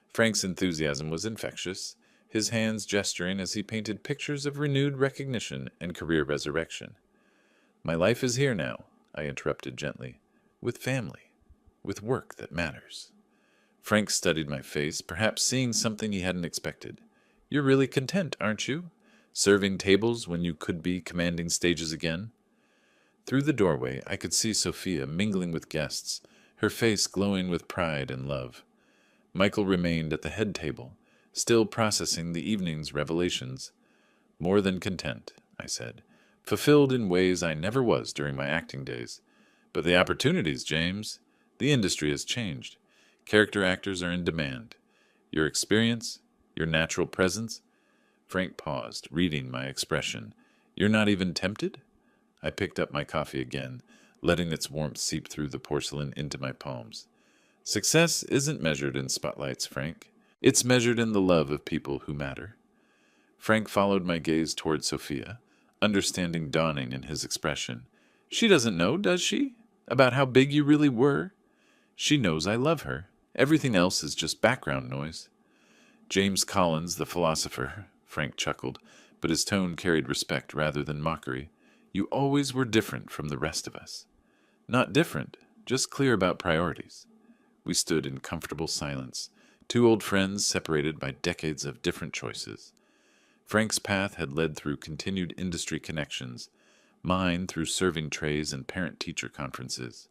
Frank's enthusiasm was infectious, his hands gesturing as he painted pictures of renewed recognition and career resurrection. "My life is here now," I interrupted gently, "with family, with work that matters." Frank studied my face, perhaps seeing something he hadn't expected. "You're really content, aren't you? Serving tables when you could be commanding stages again?" Through the doorway, I could see Sophia mingling with guests, her face glowing with pride and love. Michael remained at the head table, still processing the evening's revelations. "More than content," I said. "Fulfilled in ways I never was during my acting days. But the opportunities, James. The industry has changed. Character actors are in demand. Your experience, your natural presence." Frank paused, reading my expression. "You're not even tempted?" I picked up my coffee again, letting its warmth seep through the porcelain into my palms. "Success isn't measured in spotlights, Frank. It's measured in the love of people who matter." Frank followed my gaze toward Sophia, understanding dawning in his expression. "She doesn't know, does she? About how big you really were? She knows I love her. Everything else is just background noise." "James Collins, the philosopher," Frank chuckled, but his tone carried respect rather than mockery. "You always were different from the rest of us." "Not different, just clear about priorities." We stood in comfortable silence, two old friends separated by decades of different choices. Frank's path had led through continued industry connections, mine through serving trays and parent-teacher conferences.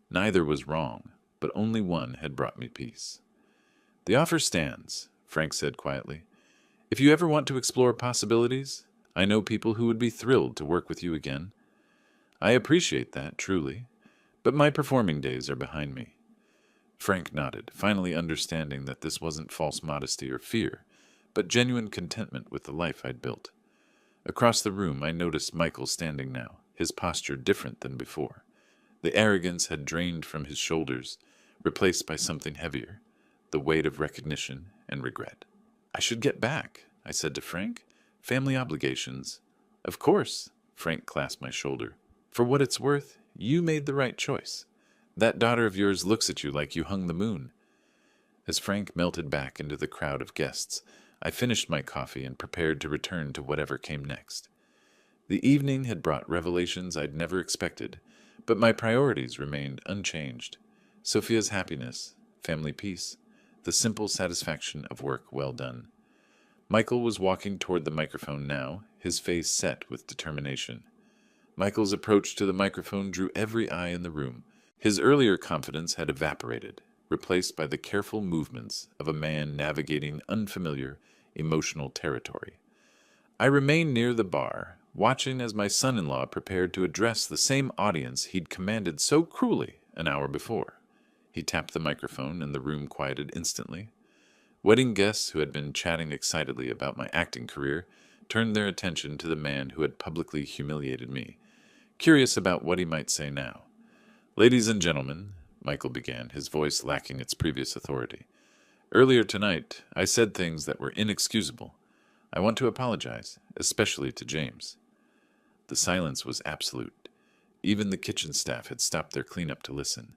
Neither was wrong, but only one had brought me peace. "The offer stands," Frank said quietly. "If you ever want to explore possibilities, I know people who would be thrilled to work with you again." "I appreciate that, truly, but my performing days are behind me." Frank nodded, finally understanding that this wasn't false modesty or fear, but genuine contentment with the life I'd built. Across the room, I noticed Michael standing now, his posture different than before. The arrogance had drained from his shoulders, replaced by something heavier, the weight of recognition and regret. I should get back, I said to Frank. Family obligations. Of course, Frank clasped my shoulder. For what it's worth, you made the right choice. That daughter of yours looks at you like you hung the moon. As Frank melted back into the crowd of guests, I finished my coffee and prepared to return to whatever came next. The evening had brought revelations I'd never expected, but my priorities remained unchanged. Sophia's happiness, family peace, the simple satisfaction of work well done. Michael was walking toward the microphone now, his face set with determination. Michael's approach to the microphone drew every eye in the room. His earlier confidence had evaporated, replaced by the careful movements of a man navigating unfamiliar, emotional territory. I remained near the bar, watching as my son-in-law prepared to address the same audience he'd commanded so cruelly an hour before. He tapped the microphone, and the room quieted instantly. Wedding guests who had been chatting excitedly about my acting career turned their attention to the man who had publicly humiliated me, curious about what he might say now. "Ladies and gentlemen," Michael began, his voice lacking its previous authority. "Earlier tonight, I said things that were inexcusable. I want to apologize, especially to James." The silence was absolute. Even the kitchen staff had stopped their cleanup to listen.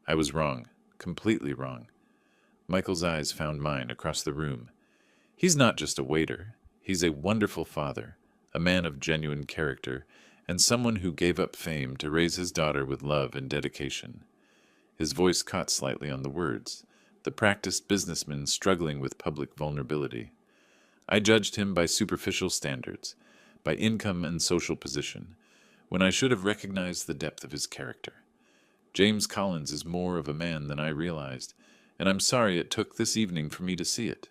I was wrong, completely wrong. Michael's eyes found mine across the room. He's not just a waiter. He's a wonderful father, a man of genuine character, and someone who gave up fame to raise his daughter with love and dedication. His voice caught slightly on the words, the practiced businessman struggling with public vulnerability. I judged him by superficial standards, by income and social position, when I should have recognized the depth of his character. James Collins is more of a man than I realized, and I'm sorry it took this evening for me to see it.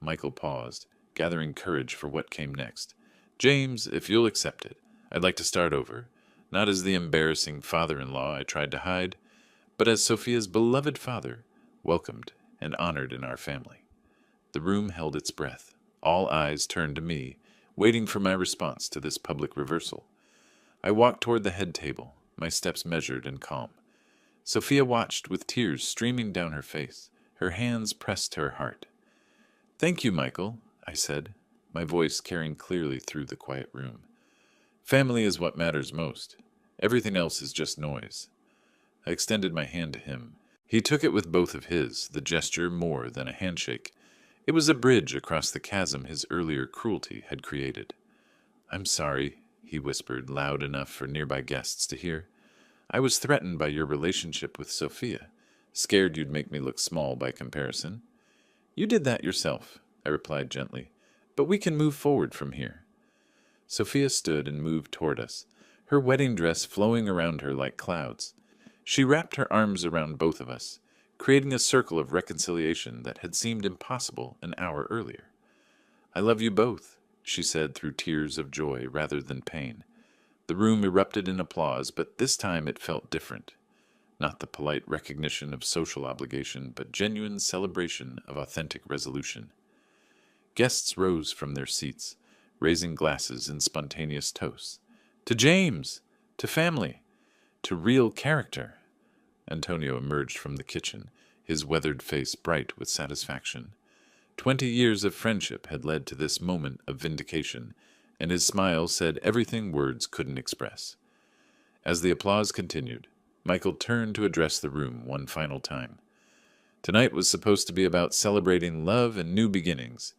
Michael paused, gathering courage for what came next. "James, if you'll accept it, I'd like to start over, not as the embarrassing father-in-law I tried to hide, but as Sophia's beloved father, welcomed and honored in our family." The room held its breath. All eyes turned to me, waiting for my response to this public reversal. I walked toward the head table, my steps measured and calm. Sophia watched with tears streaming down her face, her hands pressed to her heart. "Thank you, Michael," I said, my voice carrying clearly through the quiet room. "Family is what matters most. Everything else is just noise." I extended my hand to him. He took it with both of his, the gesture more than a handshake. It was a bridge across the chasm his earlier cruelty had created. "I'm sorry," he whispered, loud enough for nearby guests to hear. "I was threatened by your relationship with Sophia, scared you'd make me look small by comparison." "You did that yourself," I replied gently, "but we can move forward from here." Sophia stood and moved toward us, her wedding dress flowing around her like clouds. She wrapped her arms around both of us, creating a circle of reconciliation that had seemed impossible an hour earlier. "I love you both," she said through tears of joy rather than pain. The room erupted in applause, but this time it felt different. Not the polite recognition of social obligation, but genuine celebration of authentic resolution. Guests rose from their seats, raising glasses in spontaneous toasts. "To James! To family! To real character!" Antonio emerged from the kitchen, his weathered face bright with satisfaction. 20 years of friendship had led to this moment of vindication, and his smile said everything words couldn't express. As the applause continued, Michael turned to address the room one final time. Tonight was supposed to be about celebrating love and new beginnings.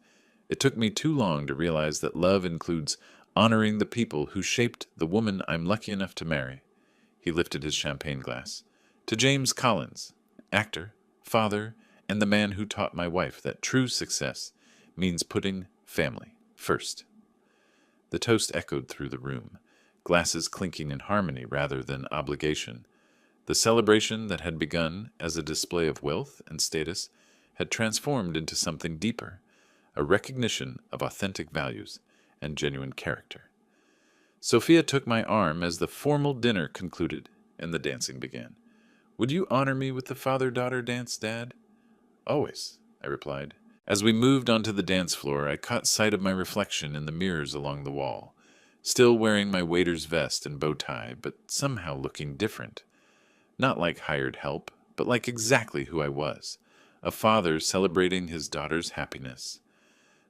It took me too long to realize that love includes honoring the people who shaped the woman I'm lucky enough to marry. He lifted his champagne glass. "To James Collins, actor, father, and the man who taught my wife that true success means putting family first." The toast echoed through the room, glasses clinking in harmony rather than obligation. The celebration that had begun as a display of wealth and status had transformed into something deeper, a recognition of authentic values and genuine character. Sophia took my arm as the formal dinner concluded and the dancing began. "Would you honor me with the father-daughter dance, Dad?" "Always," I replied. As we moved onto the dance floor, I caught sight of my reflection in the mirrors along the wall, still wearing my waiter's vest and bow tie, but somehow looking different. Not like hired help, but like exactly who I was, a father celebrating his daughter's happiness.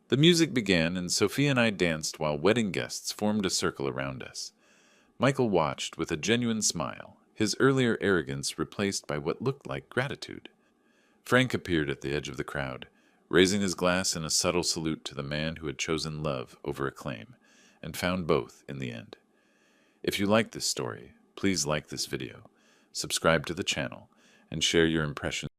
The music began, and Sophia and I danced while wedding guests formed a circle around us. Michael watched with a genuine smile, his earlier arrogance replaced by what looked like gratitude. Frank appeared at the edge of the crowd, raising his glass in a subtle salute to the man who had chosen love over acclaim, and found both in the end. If you like this story, please like this video, subscribe to the channel, and share your impressions.